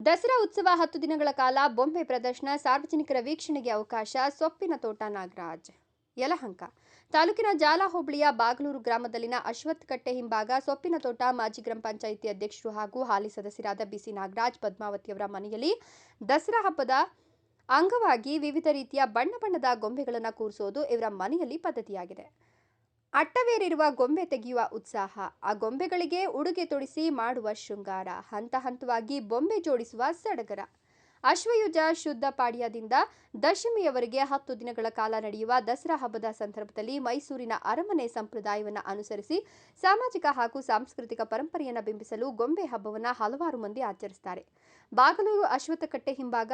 ದಸರಾ ಉತ್ಸವ 10 ದಿನಗಳ ಕಾಲ ಬೊಂಬೆ ಪ್ರದರ್ಶನ, ಸಾರ್ವಜನಿಕರ ವೀಕ್ಷಣೆಗೆ ಅವಕಾಶ. ಸೊಪ್ಪಿನ ತೋಟ ನಾಗರಾಜ್. ಯಲಹಂಕ ತಾಲೂಕಿನ ಜಾಲ ಹೋಬಳಿಯ ಬಾಗಲೂರು ಗ್ರಾಮದಲ್ಲಿನ ಅಶ್ವತ್ಥ ಕಟ್ಟೆ ಹಿಂಭಾಗ ಸೊಪ್ಪಿನ ತೋಟ ಮಾಜಿ ಗ್ರಾಮ ಪಂಚಾಯಿತಿ ಅಧ್ಯಕ್ಷರು ಹಾಗೂ ಹಾಲಿ ಸದಸ್ಯರಾದ ಬಿಸಿ ನಾಗರಾಜ್ ಪದ್ಮಾವತಿಯವರ ಮನೆಯಲ್ಲಿ ದಸರಾ ಹಬ್ಬದ ಅಂಗವಾಗಿ ವಿವಿಧ ರೀತಿಯ ಬಣ್ಣ ಬಣ್ಣದ ಗೊಂಬೆಗಳನ್ನು ಕೂರಿಸೋದು ಇವರ ಮನೆಯಲ್ಲಿ ಪದ್ಧತಿಯಾಗಿದೆ. ಅಟ್ಟವೇರಿರುವ ಗೊಂಬೆ ತೆಗೆಯುವ ಉತ್ಸಾಹ, ಆ ಗೊಂಬೆಗಳಿಗೆ ಉಡುಗೆ ತೊಡಿಸಿ ಮಾಡುವ ಶೃಂಗಾರ, ಹಂತ ಹಂತವಾಗಿ ಬೊಂಬೆ ಜೋಡಿಸುವ ಸಡಗರ. ಅಶ್ವಯುಜ ಶುದ್ಧ ಪಾಡ್ಯದಿಂದ ದಶಮಿಯವರೆಗೆ 10 ದಿನಗಳ ಕಾಲ ನಡೆಯುವ ದಸರಾ ಹಬ್ಬದ ಸಂದರ್ಭದಲ್ಲಿ ಮೈಸೂರಿನ ಅರಮನೆ ಸಂಪ್ರದಾಯವನ್ನು ಅನುಸರಿಸಿ ಸಾಮಾಜಿಕ ಹಾಗೂ ಸಾಂಸ್ಕೃತಿಕ ಪರಂಪರೆಯನ್ನು ಬಿಂಬಿಸಲು ಗೊಂಬೆ ಹಬ್ಬವನ್ನು ಹಲವಾರು ಮಂದಿ ಆಚರಿಸುತ್ತಾರೆ. ಬಾಗಲೂರು ಅಶ್ವತ್ಥ ಕಟ್ಟೆ ಹಿಂಭಾಗ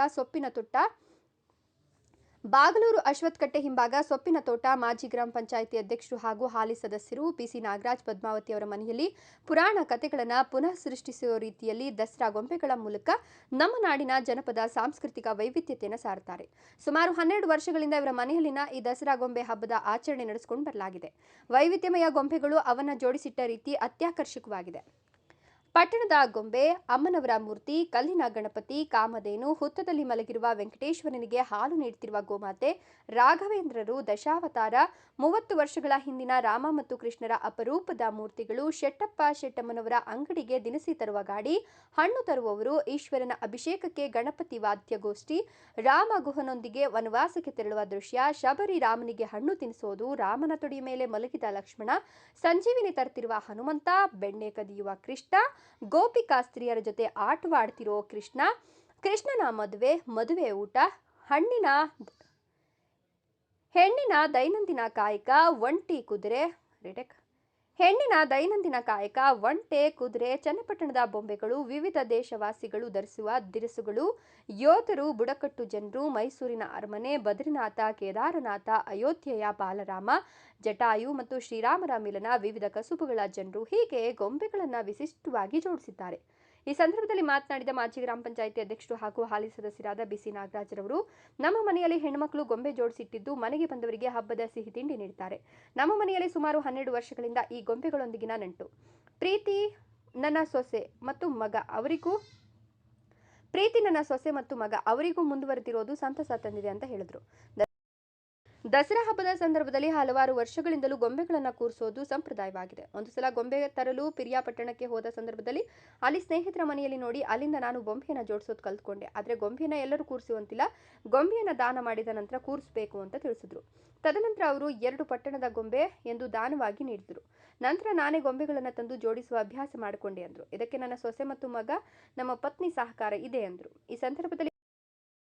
ಸೊಪ್ಪಿನ ತೋಟ ಮಾಜಿ ಗ್ರಾಮ ಪಂಚಾಯಿತಿ ಅಧ್ಯಕ್ಷರು ಹಾಗೂ ಹಾಲಿ ಸದಸ್ಯರು ಬಿಸಿ ನಾಗರಾಜ್ ಪದ್ಮಾವತಿ ಅವರ ಮನೆಯಲ್ಲಿ ಪುರಾಣ ಕಥೆಗಳನ್ನು ಪುನಃ ಸೃಷ್ಟಿಸುವ ರೀತಿಯಲ್ಲಿ ದಸರಾ ಗೊಂಬೆಗಳ ಮೂಲಕ ನಮ್ಮ ನಾಡಿನ ಜನಪದ ಸಾಂಸ್ಕೃತಿಕ ವೈವಿಧ್ಯತೆಯನ್ನು ಸಾರುತ್ತಾರೆ. ಸುಮಾರು 12 ವರ್ಷಗಳಿಂದ ಇವರ ಮನೆಯಲ್ಲಿನ ಈ ದಸರಾ ಗೊಂಬೆ ಹಬ್ಬದ ಆಚರಣೆ ನಡೆಸಿಕೊಂಡು ಬರಲಾಗಿದೆ. ವೈವಿಧ್ಯಮಯ ಗೊಂಬೆಗಳು ಅವನ್ನ ಜೋಡಿಸಿಟ್ಟ ರೀತಿ ಅತ್ಯಾಕರ್ಷಕವಾಗಿದೆ. ಪಟ್ಟಣದ ಗೊಂಬೆ, ಅಮ್ಮನವರ ಮೂರ್ತಿ, ಕಲ್ಲಿನ ಗಣಪತಿ, ಕಾಮಧೇನು, ಹುತ್ತದಲ್ಲಿ ಮಲಗಿರುವ ವೆಂಕಟೇಶ್ವರನಿಗೆ ಹಾಲು ನೀಡುತ್ತಿರುವ ಗೋಮಾತೆ, ರಾಘವೇಂದ್ರರು ದಶಾವತಾರ, 30 ವರ್ಷಗಳ ಹಿಂದಿನ ರಾಮ ಮತ್ತು ಕೃಷ್ಣರ ಅಪರೂಪದ ಮೂರ್ತಿಗಳು, ಶೆಟ್ಟಮ್ಮನವರ ಅಂಗಡಿಗೆ ದಿನಸಿ ತರುವ ಗಾಡಿ, ಹಣ್ಣು ತರುವವರು, ಈಶ್ವರನ ಅಭಿಷೇಕಕ್ಕೆ ಗಣಪತಿ ವಾದ್ಯಗೋಷ್ಠಿ, ರಾಮ ಗುಹನೊಂದಿಗೆ ವನವಾಸಕ್ಕೆ ತೆರಳುವ ದೃಶ್ಯ, ಶಬರಿ ರಾಮನಿಗೆ ಹಣ್ಣು ತಿನ್ನಿಸೋದು, ರಾಮನ ತೊಡೆಯ ಮೇಲೆ ಮಲಗಿದ ಲಕ್ಷ್ಮಣ, ಸಂಜೀವಿನಿ ತರುತ್ತಿರುವ ಹನುಮಂತ, ಬೆಣ್ಣೆ ಕದಿಯುವ ಕೃಷ್ಣ, ಗೋಪಿಕಾಸ್ತ್ರೀಯರ ಜೊತೆ ಆಟವಾಡ್ತಿರೋ ಕೃಷ್ಣನ ಮದುವೆ ಊಟ, ಹೆಣ್ಣಿನ ದೈನಂದಿನ ಕಾಯಕ, ಒಂಟೆ ಕುದುರೆ, ಚನ್ನಪಟ್ಟಣದ ಬೊಂಬೆಗಳು, ವಿವಿಧ ದೇಶವಾಸಿಗಳು ಧರಿಸುವ ದಿರಿಸುಗಳು, ಯೋಧರು, ಬುಡಕಟ್ಟು ಜನರು, ಮೈಸೂರಿನ ಅರಮನೆ, ಬದ್ರಿನಾಥ, ಕೇದಾರನಾಥ, ಅಯೋಧ್ಯೆಯ ಬಾಲರಾಮ, ಜಟಾಯು ಮತ್ತು ಶ್ರೀರಾಮರ ಮಿಲನ, ವಿವಿಧ ಕಸುಬುಗಳ ಜನರು, ಹೀಗೆ ಗೊಂಬೆಗಳನ್ನು ವಿಶಿಷ್ಟವಾಗಿ ಜೋಡಿಸಿದ್ದಾರೆ. ಈ ಸಂದರ್ಭದಲ್ಲಿ ಮಾತನಾಡಿದ ಮಾಜಿ ಗ್ರಾಮ ಪಂಚಾಯಿತಿ ಅಧ್ಯಕ್ಷರು ಹಾಗೂ ಹಾಲಿ ಸದಸ್ಯರಾದ ಬಿಸಿ ನಾಗರಾಜರವರು, ನಮ್ಮ ಮನೆಯಲ್ಲಿ ಹೆಣ್ಣುಮಕ್ಕಳು ಗೊಂಬೆ ಜೋಡಿಸಿಟ್ಟಿದ್ದು ಮನೆಗೆ ಬಂದವರಿಗೆ ಹಬ್ಬದ ಸಿಹಿ ತಿಂಡಿ ನೀಡುತ್ತಾರೆ. ನಮ್ಮ ಮನೆಯಲ್ಲಿ ಸುಮಾರು 12 ವರ್ಷಗಳಿಂದ ಈ ಗೊಂಬೆಗಳೊಂದಿಗಿನ ನಂಟು. ಪ್ರೀತಿ ನನ್ನ ಸೊಸೆ ಮತ್ತು ಮಗ ಅವರಿಗೂ ಮುಂದುವರೆದಿರೋದು ಸಂತಸ ತಂದಿದೆ ಅಂತ ಹೇಳಿದರು. ದಸರಾ ಹಬ್ಬದ ಸಂದರ್ಭದಲ್ಲಿ ಹಲವಾರು ವರ್ಷಗಳಿಂದಲೂ ಗೊಂಬೆಗಳನ್ನು ಕೂರಿಸೋದು ಸಂಪ್ರದಾಯವಾಗಿದೆ. ಒಂದು ಸಲ ಗೊಂಬೆ ತರಲು ಪಿರಿಯಾಪಟ್ಟಣಕ್ಕೆ ಹೋದ ಸಂದರ್ಭದಲ್ಲಿ ಅಲ್ಲಿ ಸ್ನೇಹಿತರ ಮನೆಯಲ್ಲಿ ನೋಡಿ ಅಲ್ಲಿಂದ ನಾನು ಗೊಂಬೆಯನ್ನು ಜೋಡಿಸೋದು ಕಲ್ತ್ಕೊಂಡೆ. ಆದರೆ ಗೊಂಬೆಯನ್ನು ಎಲ್ಲರೂ ಕೂರಿಸುವಂತಿಲ್ಲ, ಗೊಂಬೆಯನ್ನು ದಾನ ಮಾಡಿದ ನಂತರ ಕೂರಿಸಬೇಕು ಅಂತ ತಿಳಿಸಿದ್ರು. ತದನಂತರ ಅವರು 2 ಪಟ್ಟಣದ ಗೊಂಬೆ ಎಂದು ದಾನವಾಗಿ ನೀಡಿದರು. ನಂತರ ನಾನೇ ಗೊಂಬೆಗಳನ್ನು ತಂದು ಜೋಡಿಸುವ ಅಭ್ಯಾಸ ಮಾಡಿಕೊಂಡೆ ಅಂದರು. ಇದಕ್ಕೆ ನನ್ನ ಸೊಸೆ ಮತ್ತು ಮಗ, ನಮ್ಮ ಪತ್ನಿ ಸಹಕಾರ ಇದೆ ಅಂದರು.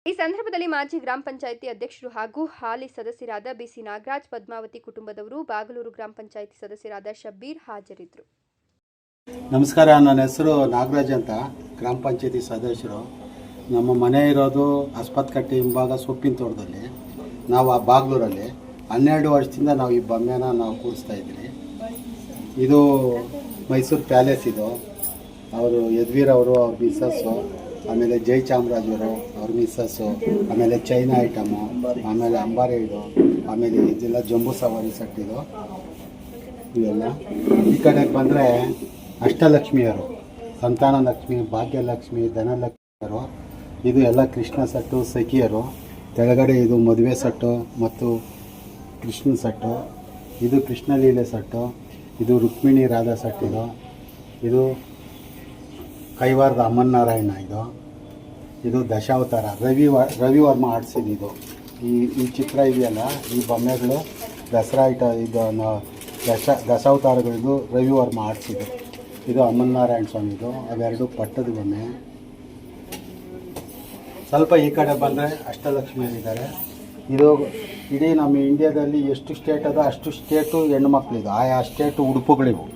ಈ ಸಂದರ್ಭದಲ್ಲಿ ಮಾಜಿ ಗ್ರಾಮ ಪಂಚಾಯಿತಿ ಅಧ್ಯಕ್ಷರು ಹಾಗೂ ಹಾಲಿ ಸದಸ್ಯರಾದ ಬಿಸಿ ನಾಗರಾಜ್ ಪದ್ಮಾವತಿ ಕುಟುಂಬದವರು, ಬಾಗಲೂರು ಗ್ರಾಮ ಪಂಚಾಯಿತಿ ಸದಸ್ಯರಾದ ಶಬ್ಬೀರ್ ಹಾಜರಿದ್ದರು. ನಮಸ್ಕಾರ, ನನ್ನ ಹೆಸರು ನಾಗರಾಜ್ ಅಂತ, ಗ್ರಾಮ ಪಂಚಾಯಿತಿ ಸದಸ್ಯರು. ನಮ್ಮ ಮನೆ ಇರೋದು ಅಶ್ವತ್ಥ ಕಟ್ಟೆ ಹಿಂಭಾಗ ಸೊಪ್ಪಿನ ತೋಟದಲ್ಲಿ. ನಾವು ಆ ಬಾಗಲೂರಲ್ಲಿ 12 ವರ್ಷದಿಂದ ನಾವು ಈ ಬೊಮ್ಮೆನ ನಾವು ಕೂರಿಸ್ತಾ ಇದ್ದೀವಿ. ಇದು ಮೈಸೂರು ಪ್ಯಾಲೇಸ್. ಇದು ಅವರು ಯದುವೀರ್ ಅವರು, ಅವ್ರ ಮಿಸ್ಸಸ್ಸು, ಆಮೇಲೆ ಜಯಚಾಮರಾಜರು ಅವ್ರ ಮಿಸ್ಸಸ್ಸು, ಆಮೇಲೆ ಚೈನಾ ಐಟಮು, ಆಮೇಲೆ ಅಂಬಾರಿ, ಇದು ಆಮೇಲೆ ಇದೆಲ್ಲ ಜಂಬೂ ಸವಾರಿ ಸೆಟ್. ಇವೆಲ್ಲ ಈ ಕಡೆಗೆ ಬಂದರೆ ಅಷ್ಟಲಕ್ಷ್ಮಿಯರು, ಸಂತಾನ ಲಕ್ಷ್ಮಿ, ಭಾಗ್ಯಲಕ್ಷ್ಮಿ, ಧನಲಕ್ಷ್ಮಿಯರು. ಇದು ಎಲ್ಲ ಕೃಷ್ಣ ಸೆಟ್ಟು, ಸಖಿಯರು. ಕೆಳಗಡೆ ಇದು ಮದುವೆ ಸೆಟ್ಟು ಮತ್ತು ಕೃಷ್ಣ ಸೆಟ್ಟು. ಇದು ಕೃಷ್ಣಲೀಲೆ ಸೆಟ್ಟು. ಇದು ರುಕ್ಮಿಣಿ ರಾಧಾ ಸೆಟ್. ಇದು ಕೈವಾರದ ಅಮರನಾರಾಯಣ. ಇದು ದಶಾವತಾರ ರವಿವರ್ಮ ಆಡಿಸಿದ್ದು. ಈ ಚಿತ್ರ ಇದೆಯಲ್ಲ, ಈ ಬೊಮ್ಮೆಗಳು ದಸರಾ ದಶಾವತಾರಗಳಿದು ರವಿವರ್ಮ ಆಡಿಸಿದ್ದು. ಇದು ಅಮರನಾರಾಯಣ ಸ್ವಾಮಿದು. ಅವೆರಡು ಪಟ್ಟದ ಬೊಮ್ಮೆ. ಸ್ವಲ್ಪ ಈ ಕಡೆ ಬಂದರೆ ಅಷ್ಟಲಕ್ಷ್ಮಿಯರಿದ್ದಾರೆ. ಇದು ಇಡೀ ನಮ್ಮ ಇಂಡಿಯಾದಲ್ಲಿ ಎಷ್ಟು ಸ್ಟೇಟ್ ಅದ ಅಷ್ಟು ಸ್ಟೇಟು ಹೆಣ್ಮಕ್ಳಿದು, ಆಯಾ ಸ್ಟೇಟು ಉಡುಪುಗಳಿವು.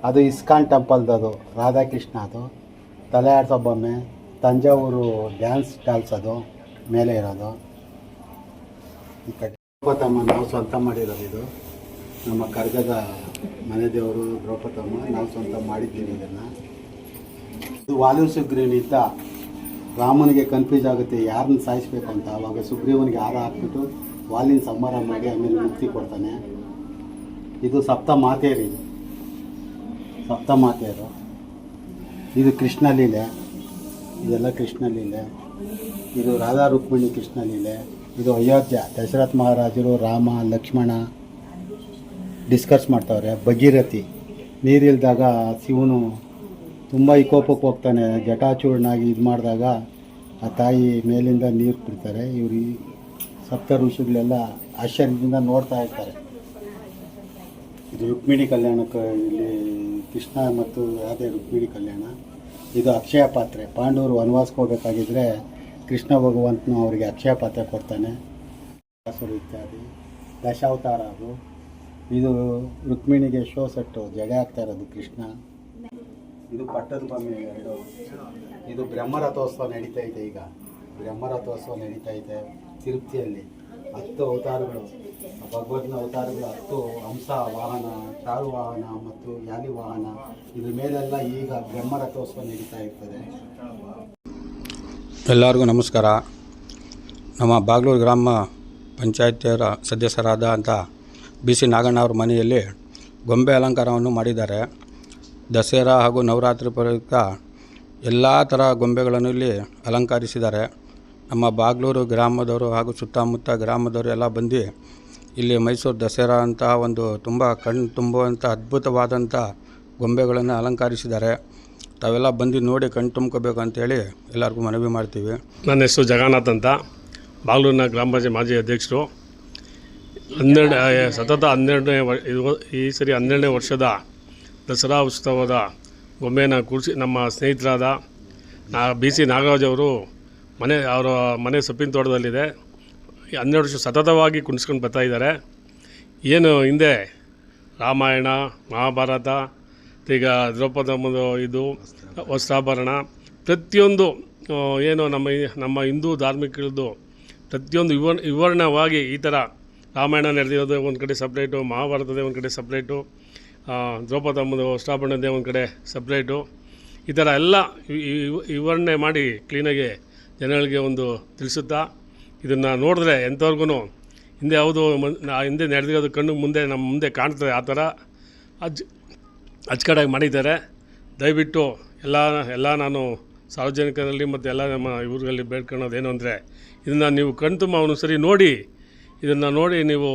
ಅದು ಇಸ್ಕಾನ್ ಟೆಂಪಲ್ದದು, ರಾಧಾಕೃಷ್ಣ. ಅದು ತಲೆ ಆಡ್ಸೋ ಬೊಮ್ಮೆ. ತಂಜಾವೂರು ಡ್ಯಾನ್ಸ್ ಅದು ಮೇಲೆ ಇರೋದು. ಈ ಕಡೆ ದ್ರೌಪದಮ್ಮ ನಾವು ಸ್ವಂತ ಮಾಡಿರೋದು. ಇದು ನಮ್ಮ ಕರ್ಗದ ಮನೆ ದೇವರು ದ್ರೌಪದಮ್ಮ, ನಾವು ಸ್ವಂತ ಮಾಡಿದ್ದೀವಿ ಇದನ್ನು. ಇದು ವಾಲಿ ಸುಗ್ರೀವನಿದ್ದ ರಾಮನಿಗೆ ಕನ್ಫ್ಯೂಸ್ ಆಗುತ್ತೆ ಯಾರನ್ನ ಸಾಯಿಸ್ಬೇಕು ಅಂತ. ಆವಾಗ ಸುಗ್ರೀವನಿಗೆ ಹಾರ ಹಾಕ್ಬಿಟ್ಟು ವಾಲಿನ ಸಂಹಾರ ಮಾಡಿ ಆಮೇಲೆ ಮುಕ್ತಿ ಕೊಡ್ತಾನೆ. ಇದು ಸಪ್ತ ಮಾತೆಯರು. ಇದು ಕೃಷ್ಣಲೀಲೆ, ಇದೆಲ್ಲ ಕೃಷ್ಣಲೀಲೆ. ಇದು ರಾಧಾ ರುಕ್ಮಿಣಿ ಕೃಷ್ಣಲೀಲೆ. ಇದು ಅಯೋಧ್ಯ, ದಶರಥ ಮಹಾರಾಜರು ರಾಮ ಲಕ್ಷ್ಮಣ ಡಿಸ್ಕಸ್ ಮಾಡ್ತಾವ್ರೆ. ಭಗೀರಥಿ ನೀರಿಲ್ದಾಗ ಶಿವನು ತುಂಬ ವಿಕೋಪಕ್ಕೆ ಹೋಗ್ತಾನೆ, ಜಟಾಚೂರ್ಣಾಗಿ ಇದು ಮಾಡಿದಾಗ ಆ ತಾಯಿ ಮೇಲಿಂದ ನೀರು ಬಿಡ್ತಾರೆ. ಇವರು ಈ ಸಪ್ತ ಋಷಿಗಳೆಲ್ಲ ಆಶ್ಚರ್ಯದಿಂದ ನೋಡ್ತಾ ಇರ್ತಾರೆ. ಇದು ರುಕ್ಮಿಣಿ ಕಲ್ಯಾಣಕ್ಕೆ, ಇಲ್ಲಿ ಕೃಷ್ಣ ಮತ್ತು ರಾಧೆ ರುಕ್ಮಿಣಿ ಕಲ್ಯಾಣ. ಇದು ಅಕ್ಷಯ ಪಾತ್ರೆ. ಪಾಂಡವರು ವನವಾಸಕ್ಕೆ ಹೋಗಬೇಕಾಗಿದ್ದರೆ ಕೃಷ್ಣ ಭಗವಂತನು ಅವರಿಗೆ ಅಕ್ಷಯ ಪಾತ್ರೆ ಕೊಡ್ತಾನೆ. ಇತ್ಯಾದಿ ದಶಾವತಾರ ಅದು. ಇದು ರುಕ್ಮಿಣಿಗೆ ಶೋ ಸೆಟ್ಟು ಜಡೆ ಆಗ್ತಾ ಇರೋದು ಕೃಷ್ಣ. ಇದು ಪಟ್ಟದ ಬೊಮ್ಮೆ ಎರಡು. ಇದು ಬ್ರಹ್ಮರಥೋತ್ಸವ ನಡೀತಾ ಇದೆ. ಈಗ ಬ್ರಹ್ಮರಥೋತ್ಸವ ನಡೀತಾ ಇದೆ ತಿರುಪತಿಯಲ್ಲಿ. 10 ಅವತಾರಗಳು, ಭಗವಂತನ ಅವತಾರಗಳು 10 ಹಂಸ ವಾಹನ, ಚಾರು ವಾಹನ ಮತ್ತು ಯಾಲಿ ವಾಹನ, ಇದ್ರ ಮೇಲೆಲ್ಲ ಈಗ ಬ್ರಹ್ಮರಥೋತ್ಸವ ನಡೀತಾ ಇರ್ತದೆ. ಎಲ್ಲರಿಗೂ ನಮಸ್ಕಾರ. ನಮ್ಮ ಬಾಗ್ಲೂರು ಗ್ರಾಮ ಪಂಚಾಯತಿಯವರ ಸದಸ್ಯರಾದ ಅಂತ BC ನಾಗಣ್ಣ ಅವ್ರ ಮನೆಯಲ್ಲಿ ಗೊಂಬೆ ಅಲಂಕಾರವನ್ನು ಮಾಡಿದ್ದಾರೆ. ದಸರಾ ಹಾಗೂ ನವರಾತ್ರಿ ಪ್ರಯುಕ್ತ ಎಲ್ಲ ಥರ ಗೊಂಬೆಗಳನ್ನು ಇಲ್ಲಿ ಅಲಂಕರಿಸಿದ್ದಾರೆ. ನಮ್ಮ ಬಾಗ್ಲೂರು ಗ್ರಾಮದವರು ಹಾಗೂ ಸುತ್ತಮುತ್ತ ಗ್ರಾಮದವರು ಎಲ್ಲ ಬಂದು ಇಲ್ಲಿ ಮೈಸೂರು ದಸರಾ ಅಂತ ಒಂದು ತುಂಬ ಕಣ್ಣು ತುಂಬುವಂಥ ಅದ್ಭುತವಾದಂಥ ಗೊಂಬೆಗಳನ್ನು ಅಲಂಕರಿಸಿದ್ದಾರೆ. ತಾವೆಲ್ಲ ಬಂದು ನೋಡಿ ಕಣ್ಣು ತುಂಬ್ಕೋಬೇಕು ಅಂತೇಳಿ ಎಲ್ಲರಿಗೂ ಮನವಿ ಮಾಡ್ತೀವಿ. ನನ್ನ ಹೆಸರು ಜಗನ್ನಾಥ್ ಅಂತ, ಬಾಗ್ಲೂರಿನ ಗ್ರಾಮ ಪಂಚಾಯತ್ ಮಾಜಿ ಅಧ್ಯಕ್ಷರು. ಸತತ 12ನೇ ಈ ಸರಿ 12ನೇ ವರ್ಷದ ದಸರಾ ಉತ್ಸವದ ಗೊಂಬೆನ ಕೂರಿಸಿ ನಮ್ಮ ಸ್ನೇಹಿತರಾದ BC ನಾಗರಾಜ್ ಅವರು ಅವರ ಮನೆ ಸೊಪ್ಪಿನ ತೋಟದಲ್ಲಿದೆ. 12 ವರ್ಷ ಸತತವಾಗಿ ಕುಣಿಸ್ಕೊಂಡು ಬರ್ತಾಯಿದ್ದಾರೆ. ಏನು ಹಿಂದೆ ರಾಮಾಯಣ, ಮಹಾಭಾರತ, ಈಗ ದ್ರೌಪದಮ್ಮದು ಇದು ವಸ್ತ್ರಾಭರಣ, ಪ್ರತಿಯೊಂದು ಏನು ನಮ್ಮ ಹಿಂದೂ ಧಾರ್ಮಿಕರದ್ದು ಪ್ರತಿಯೊಂದು ವಿವರಣವಾಗಿ ಈ ಥರ ರಾಮಾಯಣ ನಡೆದಿರೋದು ಒಂದು ಕಡೆ ಸಪ್ರೇಟು, ಮಹಾಭಾರತದೇ ಒಂದು ಕಡೆ ಸಪ್ರೇಟು, ದ್ರೌಪದಮ್ಮದು ವಸ್ತ್ರಾಭರಣದೇ ಒಂದು ಕಡೆ ಸಪ್ರೇಟು, ಈ ಥರ ಎಲ್ಲ ವಿವರಣೆ ಮಾಡಿ ಕ್ಲೀನಾಗಿ ಜನಗಳಿಗೆ ಒಂದು ತಿಳಿಸುತ್ತಾ ಇದನ್ನು ನೋಡಿದ್ರೆ ಎಂಥವ್ರಿಗೂ ಹಿಂದೆ ಯಾವುದು ಹಿಂದೆ ನಡೆದಿರೋದು ಕಣ್ಣು ಮುಂದೆ ನಮ್ಮ ಮುಂದೆ ಕಾಣ್ತದೆ. ಆ ಥರ ಅಚ್ಚುಕಟ್ಟಾಗಿ ಮಾಡಿದ್ದಾರೆ. ದಯವಿಟ್ಟು ಎಲ್ಲ ನಾನು ಸಾರ್ವಜನಿಕರಲ್ಲಿ ಮತ್ತು ಎಲ್ಲ ನಮ್ಮ ಇವ್ರಲ್ಲಿ ಬೇಡ್ಕೊಳ್ಳೋದೇನು ಅಂದರೆ ಇದನ್ನು ನೀವು ಕಣ್ತುಂಬ ಒಂದ್ಸರಿ ನೋಡಿ, ಇದನ್ನು ನೋಡಿ ನೀವು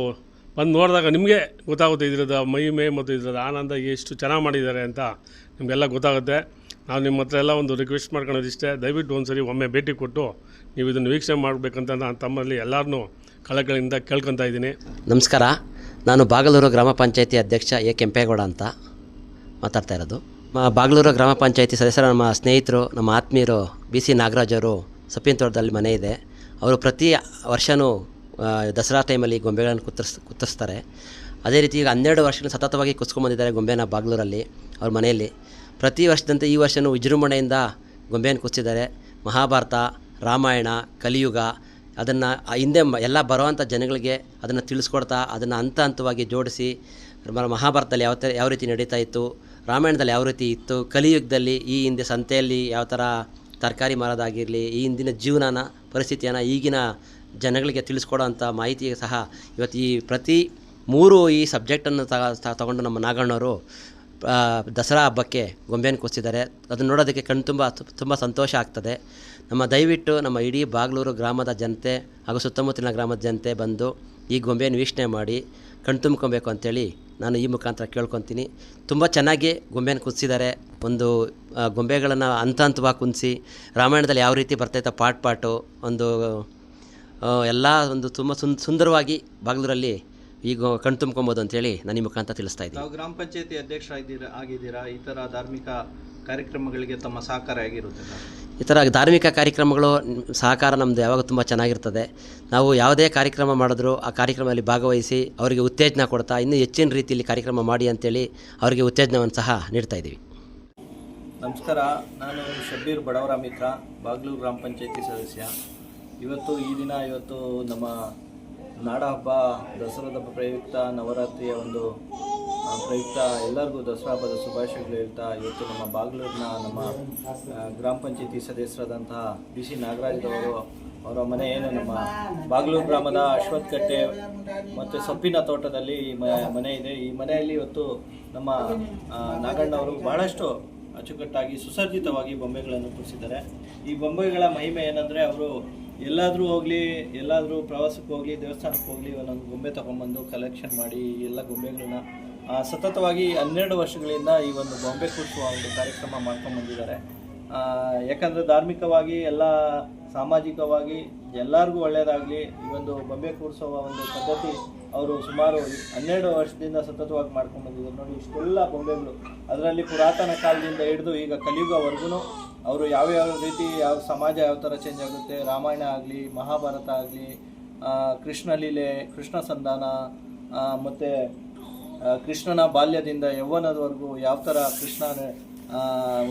ಬಂದು ನೋಡಿದಾಗ ನಿಮಗೆ ಗೊತ್ತಾಗುತ್ತೆ ಇದರದ ಮಹಿಮೆ ಮತ್ತು ಇದರದ ಆನಂದ ಎಷ್ಟು ಚೆನ್ನಾಗಿ ಮಾಡಿದ್ದಾರೆ ಅಂತ ನಿಮಗೆಲ್ಲ ಗೊತ್ತಾಗುತ್ತೆ. ನಾವು ನಿಮ್ಮ ಹತ್ರ ಎಲ್ಲ ಒಂದು ರಿಕ್ವೆಸ್ಟ್ ಮಾಡ್ಕೊಳ್ಳೋದಿಷ್ಟೇ, ದಯವಿಟ್ಟು ಒಂದ್ಸರಿ ಒಮ್ಮೆ ಭೇಟಿ ಕೊಟ್ಟು ನೀವು ಇದನ್ನು ವೀಕ್ಷಣೆ ಮಾಡಬೇಕಂತ ನಾನು ತಮ್ಮಲ್ಲಿ ಎಲ್ಲರನ್ನೂ ಕಳಕಳಿಯಿಂದ ಕೇಳ್ಕೊತಾ ಇದ್ದೀನಿ. ನಮಸ್ಕಾರ. ನಾನು ಬಾಗಲೂರು ಗ್ರಾಮ ಪಂಚಾಯತಿ ಅಧ್ಯಕ್ಷ ಕೆಂಪೇಗೌಡ ಅಂತ ಮಾತಾಡ್ತಾ ಇರೋದು. ಬಾಗಲೂರು ಗ್ರಾಮ ಪಂಚಾಯತಿ ಸದಸ್ಯರ ನಮ್ಮ ಸ್ನೇಹಿತರು, ನಮ್ಮ ಆತ್ಮೀಯರು BC ನಾಗರಾಜ್ ಅವರು ಸೊಪ್ಪಿನ ತೋಟದಲ್ಲಿ ಮನೆ ಇದೆ. ಅವರು ಪ್ರತಿ ವರ್ಷವೂ ದಸರಾ ಟೈಮಲ್ಲಿ ಗೊಂಬೆಗಳನ್ನು ಕುತ್ತರಿಸ್ತಾರೆ. ಅದೇ ರೀತಿ ಈಗ 12 ವರ್ಷಗಳು ಸತತವಾಗಿ ಕುತ್ಕೊಂಡ್ಬಂದಿದ್ದಾರೆ ಗೊಂಬೆನ ಬಾಗಲೂರಲ್ಲಿ ಅವ್ರ ಮನೆಯಲ್ಲಿ. ಪ್ರತಿ ವರ್ಷದಂತೆ ಈ ವರ್ಷವೂ ವಿಜೃಂಭಣೆಯಿಂದ ಗೊಂಬೆಯನ್ನು ಕುಚ್ಚಿದ್ದಾರೆ. ಮಹಾಭಾರತ, ರಾಮಾಯಣ, ಕಲಿಯುಗ ಅದನ್ನು ಹಿಂದೆ ಎಲ್ಲ ಬರೋವಂಥ ಜನಗಳಿಗೆ ಅದನ್ನು ತಿಳಿಸ್ಕೊಡ್ತಾ ಅದನ್ನು ಹಂತವಾಗಿ ಜೋಡಿಸಿ ಮಹಾಭಾರತದಲ್ಲಿ ಯಾವ ರೀತಿ ನಡೀತಾ ಇತ್ತು, ರಾಮಾಯಣದಲ್ಲಿ ಯಾವ ರೀತಿ ಇತ್ತು, ಕಲಿಯುಗದಲ್ಲಿ ಈ ಹಿಂದೆ ಸಂತೆಯಲ್ಲಿ ಯಾವ ಥರ ತರಕಾರಿ ಮಾರೋದಾಗಿರಲಿ, ಈ ಹಿಂದಿನ ಜೀವನನ ಪರಿಸ್ಥಿತಿಯನ್ನು ಈಗಿನ ಜನಗಳಿಗೆ ತಿಳಿಸ್ಕೊಡೋ ಅಂಥ ಮಾಹಿತಿ ಸಹ ಇವತ್ತು ಈ ಪ್ರತಿ 3 ಈ ಸಬ್ಜೆಕ್ಟನ್ನು ತಗೊಂಡು ನಮ್ಮ ನಾಗಣ್ಣವರು ದಸರಾ ಹಬ್ಬಕ್ಕೆ ಗೊಂಬೆಯನ್ನು ಕೂರಿಸಿದ್ದಾರೆ. ಅದನ್ನು ನೋಡೋದಕ್ಕೆ ತುಂಬ ಸಂತೋಷ ಆಗ್ತದೆ. ದಯವಿಟ್ಟು ನಮ್ಮ ಇಡೀ ಬಾಗಲೂರು ಗ್ರಾಮದ ಜನತೆ ಹಾಗೂ ಸುತ್ತಮುತ್ತಲಿನ ಗ್ರಾಮದ ಜನತೆ ಬಂದು ಈ ಗೊಂಬೆಯನ್ನು ವೀಕ್ಷಣೆ ಮಾಡಿ ಕಣ್ತುಂಬ್ಕೊಬೇಕು ಅಂತೇಳಿ ನಾನು ಈ ಮುಖಾಂತರ ಕೇಳ್ಕೊತೀನಿ. ತುಂಬ ಚೆನ್ನಾಗಿ ಗೊಂಬೆಯನ್ನು ಕುದಿಸಿದ್ದಾರೆ. ಒಂದು ಗೊಂಬೆಗಳನ್ನು ಹಂತವಾಗಿ ಕುದಿಸಿ ರಾಮಾಯಣದಲ್ಲಿ ಯಾವ ರೀತಿ ಬರ್ತಾಯಿತ್ತು ಪಾಟು ಒಂದು ಎಲ್ಲ ಒಂದು ತುಂಬ ಸುಂದರವಾಗಿ ಬಾಗಲೂರಲ್ಲಿ ಈಗ ಕಣ್ತುಂಬ್ಕೊಬೋದು ಅಂತೇಳಿ ನಾನು ಈ ಮುಖಾಂತರ ತಿಳಿಸ್ತಾ ಇದ್ದೀನಿ. ನಾವು ಗ್ರಾಮ ಪಂಚಾಯತಿ ಅಧ್ಯಕ್ಷ ಆಗಿದ್ದೀರಾ. ಈ ಥರ ಧಾರ್ಮಿಕ ಕಾರ್ಯಕ್ರಮಗಳಿಗೆ ತಮ್ಮ ಸಹಕಾರ ಆಗಿರುತ್ತೆ? ಈ ಥರ ಧಾರ್ಮಿಕ ಕಾರ್ಯಕ್ರಮಗಳು ಸಹಕಾರ ನಮ್ಮದು ಯಾವಾಗ ತುಂಬ ಚೆನ್ನಾಗಿರ್ತದೆ. ನಾವು ಯಾವುದೇ ಕಾರ್ಯಕ್ರಮ ಮಾಡಿದ್ರೂ ಆ ಕಾರ್ಯಕ್ರಮದಲ್ಲಿ ಭಾಗವಹಿಸಿ ಅವರಿಗೆ ಉತ್ತೇಜನ ಕೊಡ್ತಾ ಇನ್ನೂ ಹೆಚ್ಚಿನ ರೀತಿಯಲ್ಲಿ ಕಾರ್ಯಕ್ರಮ ಮಾಡಿ ಅಂತೇಳಿ ಅವರಿಗೆ ಉತ್ತೇಜನವನ್ನು ಸಹ ನೀಡ್ತಾ ಇದ್ದೀವಿ. ನಮಸ್ಕಾರ, ನಾನು ಶಬ್ಬೀರ್ ಬಡವರ ಮಿತ್ರ, ಬಾಗ್ಲೂರು ಗ್ರಾಮ ಪಂಚಾಯತಿ ಸದಸ್ಯ. ಇವತ್ತು ನಮ್ಮ ನಾಡ ಹಬ್ಬ ದಸರಾದ ಪ್ರಯುಕ್ತ, ನವರಾತ್ರಿಯ ಒಂದು ಪ್ರಯುಕ್ತ ಎಲ್ಲರಿಗೂ ದಸರಾ ಹಬ್ಬದ ಶುಭಾಶಯಗಳು ಹೇಳ್ತಾ, ಇವತ್ತು ನಮ್ಮ ಬಾಗ್ಲೂರಿನ ನಮ್ಮ ಗ್ರಾಮ ಪಂಚಾಯತಿ ಸದಸ್ಯರಾದಂತಹ BC ನಾಗರಾಜ್ರವರು ಅವರ ಮನೆ ಏನು ನಮ್ಮ ಬಾಗ್ಲೂರು ಗ್ರಾಮದ ಅಶ್ವತ್ಥಕಟ್ಟೆ ಮತ್ತು ಸೊಪ್ಪಿನ ತೋಟದಲ್ಲಿ ಈ ಮನೆ ಇದೆ. ಈ ಮನೆಯಲ್ಲಿ ಇವತ್ತು ನಮ್ಮ ನಾಗಣ್ಣವರು ಬಹಳಷ್ಟು ಅಚ್ಚುಕಟ್ಟಾಗಿ ಸುಸಜ್ಜಿತವಾಗಿ ಬೊಂಬೆಗಳನ್ನು ಕೂರಿಸಿದ್ದಾರೆ. ಈ ಬೊಂಬೆಗಳ ಮಹಿಮೆ ಏನಂದರೆ, ಅವರು ಎಲ್ಲಾದರೂ ಹೋಗಲಿ, ಎಲ್ಲಾದರೂ ಪ್ರವಾಸಕ್ಕೆ ಹೋಗಲಿ, ದೇವಸ್ಥಾನಕ್ಕೆ ಹೋಗಲಿ, ಒಂದೊಂದು ಗೊಂಬೆ ತೊಗೊಂಬಂದು ಕಲೆಕ್ಷನ್ ಮಾಡಿ ಎಲ್ಲ ಗೊಂಬೆಗಳನ್ನ ಸತತವಾಗಿ 12 ವರ್ಷಗಳಿಂದ ಈ ಒಂದು ಬೊಂಬೆ ಕೂರಿಸುವ ಒಂದು ಕಾರ್ಯಕ್ರಮ ಮಾಡ್ಕೊಂಡು ಬಂದಿದ್ದಾರೆ. ಯಾಕಂದರೆ ಧಾರ್ಮಿಕವಾಗಿ ಎಲ್ಲ ಸಾಮಾಜಿಕವಾಗಿ ಎಲ್ಲರಿಗೂ ಒಳ್ಳೆಯದಾಗಲಿ, ಈ ಒಂದು ಬೊಂಬೆ ಕೂರಿಸುವ ಒಂದು ಪದ್ಧತಿ ಅವರು ಸುಮಾರು 12 ವರ್ಷದಿಂದ ಸತತವಾಗಿ ಮಾಡ್ಕೊಂಡು ಬಂದಿದ್ದಾರೆ. ನೋಡಿ, ಇಷ್ಟೆಲ್ಲ ಬೊಂಬೆಗಳು, ಅದರಲ್ಲಿ ಪುರಾತನ ಕಾಲದಿಂದ ಹಿಡಿದು ಈಗ ಕಲಿಯುಗವರೆಗೂ ಅವರು ಯಾವ್ಯಾವ ರೀತಿ ಯಾವ ಸಮಾಜ ಯಾವ ಥರ ಚೇಂಜ್ ಆಗುತ್ತೆ, ರಾಮಾಯಣ ಆಗಲಿ, ಮಹಾಭಾರತ ಆಗಲಿ, ಕೃಷ್ಣ ಲೀಲೆ, ಕೃಷ್ಣ ಸಂಧಾನ, ಮತ್ತು ಕೃಷ್ಣನ ಬಾಲ್ಯದಿಂದ ಯೌವನದವರೆಗೂ ಯಾವ ಥರ ಕೃಷ್ಣನ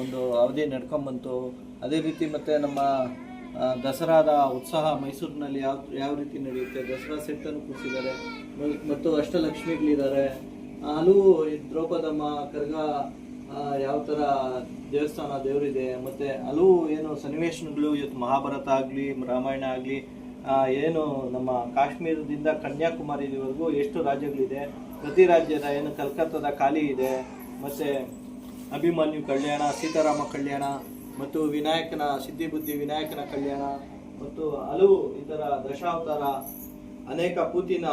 ಒಂದು ಅವಧಿ ನಡ್ಕೊಂಬಂತು, ಅದೇ ರೀತಿ ಮತ್ತು ನಮ್ಮ ದಸರಾದ ಉತ್ಸಾಹ ಮೈಸೂರಿನಲ್ಲಿ ಯಾವ ರೀತಿ ನಡೆಯುತ್ತೆ, ದಸರಾ ಸೆಟ್ಟನ್ನು ಕೂರಿಸಿದ್ದಾರೆ. ಮತ್ತು ಅಷ್ಟಲಕ್ಷ್ಮಿಗಳಿದ್ದಾರೆ, ಹಲವು ದ್ರೌಪದಮ್ಮ, ಕರ್ಗ, ಯಾವ ಥರ ದೇವಸ್ಥಾನ ದೇವರಿದೆ, ಮತ್ತು ಹಲವು ಏನು ಸನ್ನಿವೇಶಗಳು ಇವತ್ತು ಮಹಾಭಾರತ ಆಗಲಿ, ರಾಮಾಯಣ ಆಗಲಿ, ಏನು ನಮ್ಮ ಕಾಶ್ಮೀರದಿಂದ ಕನ್ಯಾಕುಮಾರಿವರೆಗೂ ಎಷ್ಟು ರಾಜ್ಯಗಳಿದೆ, ಪ್ರತಿ ರಾಜ್ಯದ ಏನು ಕಲ್ಕತ್ತಾದ ಕಾಲಿ ಇದೆ, ಮತ್ತು ಅಭಿಮನ್ಯು ಕಲ್ಯಾಣ, ಸೀತಾರಾಮ ಕಲ್ಯಾಣ, ಮತ್ತು ವಿನಾಯಕನ ಸಿದ್ಧಿಬುದ್ಧಿ ವಿನಾಯಕನ ಕಲ್ಯಾಣ, ಮತ್ತು ಹಲವು ಈ ಥರ ದಶಾವತಾರ, ಅನೇಕ ಪೂತಿನ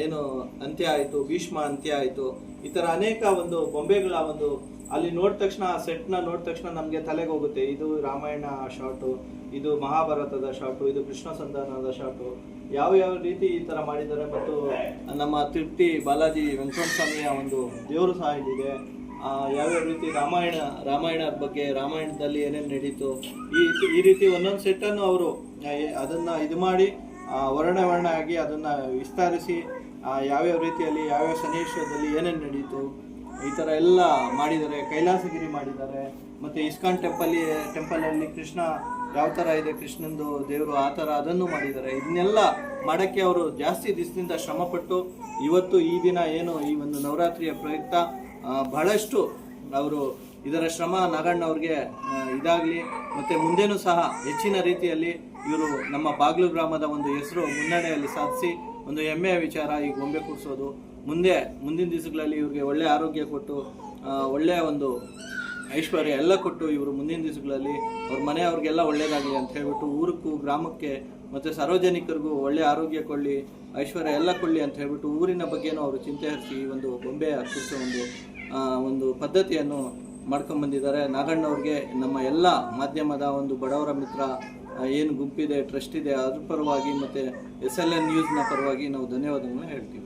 ಏನು ಅಂತ್ಯ ಆಯಿತು, ಭೀಷ್ಮ ಅಂತ್ಯ ಆಯಿತು, ಈ ಥರ ಅನೇಕ ಒಂದು ಬೊಂಬೆಗಳ ಒಂದು ಅಲ್ಲಿ ನೋಡಿದ ತಕ್ಷಣ, ಸೆಟ್ನ ನೋಡಿದ ತಕ್ಷಣ ನಮಗೆ ತಲೆಗೆ ಹೋಗುತ್ತೆ, ಇದು ರಾಮಾಯಣ ಶಾಟು, ಇದು ಮಹಾಭಾರತದ ಶಾಟು, ಇದು ಕೃಷ್ಣ ಸಂಧಾನದ ಶಾಟು, ಯಾವ ರೀತಿ ಈ ಥರ ಮಾಡಿದ್ದಾರೆ. ಮತ್ತು ನಮ್ಮ ತಿರುಪತಿ ಬಾಲಾಜಿ ವೆಂಕಟರಮಣ ಸ್ವಾಮಿಯ ಒಂದು ದೇವರು ಸಹ ಇಲ್ಲಿದೆ. ಯಾವ್ಯಾವ ರೀತಿ ರಾಮಾಯಣ ಬಗ್ಗೆ, ರಾಮಾಯಣದಲ್ಲಿ ಏನೇನು ನಡೀತು, ಈ ರೀತಿ ಒಂದೊಂದು ಸೆಟ್ಟನ್ನು ಅವರು ಅದನ್ನು ಇದು ಮಾಡಿ ವರ್ಣ ಆಗಿ ಅದನ್ನು ವಿಸ್ತರಿಸಿ ಯಾವ್ಯಾವ ರೀತಿಯಲ್ಲಿ ಯಾವ್ಯಾವ ಸನ್ನಿವೇಶದಲ್ಲಿ ಏನೇನು ನಡೀತು ಈ ಥರ ಎಲ್ಲ ಮಾಡಿದ್ದಾರೆ. ಕೈಲಾಸಗಿರಿ ಮಾಡಿದ್ದಾರೆ, ಮತ್ತು ಇಸ್ಕಾನ್ ಟೆಂಪಲಲ್ಲಿ ಕೃಷ್ಣ ಯಾವ ಥರ ಇದೆ, ಕೃಷ್ಣಂದು ದೇವರು ಆ ಥರ ಅದನ್ನು ಮಾಡಿದ್ದಾರೆ. ಇದನ್ನೆಲ್ಲ ಮಾಡೋಕ್ಕೆ ಅವರು ಜಾಸ್ತಿ ದಿವಸದಿಂದ ಶ್ರಮಪಟ್ಟು ಇವತ್ತು ಈ ದಿನ ಏನು ಈ ಒಂದು ನವರಾತ್ರಿಯ ಪ್ರಯುಕ್ತ ಬಹಳಷ್ಟು ಅವರು ಇದರ ಶ್ರಮ ನಾಗಣ್ಣವ್ರಿಗೆ ಇದಾಗಲಿ, ಮತ್ತು ಮುಂದೇನೂ ಸಹ ಹೆಚ್ಚಿನ ರೀತಿಯಲ್ಲಿ ಇವರು ನಮ್ಮ ಬಾಗ್ಲೂರು ಗ್ರಾಮದ ಒಂದು ಹೆಸರು ಮುನ್ನಡೆಯಲ್ಲಿ ಸಾಧಿಸಿ ಒಂದು ಹೆಮ್ಮೆಯ ವಿಚಾರ ಈ ಗೊಂಬೆ ಕೂರಿಸೋದು. ಮುಂದಿನ ದಿವಸಗಳಲ್ಲಿ ಇವ್ರಿಗೆ ಒಳ್ಳೆಯ ಆರೋಗ್ಯ ಕೊಟ್ಟು, ಒಳ್ಳೆಯ ಒಂದು ಐಶ್ವರ್ಯ ಎಲ್ಲ ಕೊಟ್ಟು, ಇವರು ಮುಂದಿನ ದಿವಸಗಳಲ್ಲಿ ಅವ್ರ ಮನೆಯವ್ರಿಗೆಲ್ಲ ಒಳ್ಳೆಯದಾಗಲಿ ಅಂತ ಹೇಳ್ಬಿಟ್ಟು ಊರಕ್ಕೂ ಗ್ರಾಮಕ್ಕೆ ಮತ್ತು ಸಾರ್ವಜನಿಕರಿಗೂ ಒಳ್ಳೆಯ ಆರೋಗ್ಯ ಕೊಡಲಿ, ಐಶ್ವರ್ಯ ಎಲ್ಲ ಕೊಡಲಿ ಅಂತ ಹೇಳ್ಬಿಟ್ಟು ಊರಿನ ಬಗ್ಗೆನೂ ಅವರು ಚಿಂತೆ ಹರಿಸಿ ಈ ಒಂದು ಗೊಂಬೆ ಕೂರಿಸೋ ಒಂದು ಪದ್ಧತಿಯನ್ನು ಮಾಡ್ಕೊಂಬಂದಿದ್ದಾರೆ. ನಾಗಣ್ಣವ್ರಿಗೆ ನಮ್ಮ ಎಲ್ಲ ಮಾಧ್ಯಮದ ಒಂದು ಬಡವರ ಮಿತ್ರ ಏನು ಗುಂಪಿದೆ, ಟ್ರಸ್ಟ್ ಇದೆ, ಅದ್ರ ಪರವಾಗಿ ಮತ್ತು SLN ನ್ಯೂಸ್ನ ಪರವಾಗಿ ನಾವು ಧನ್ಯವಾದಗಳನ್ನ ಹೇಳ್ತೀವಿ.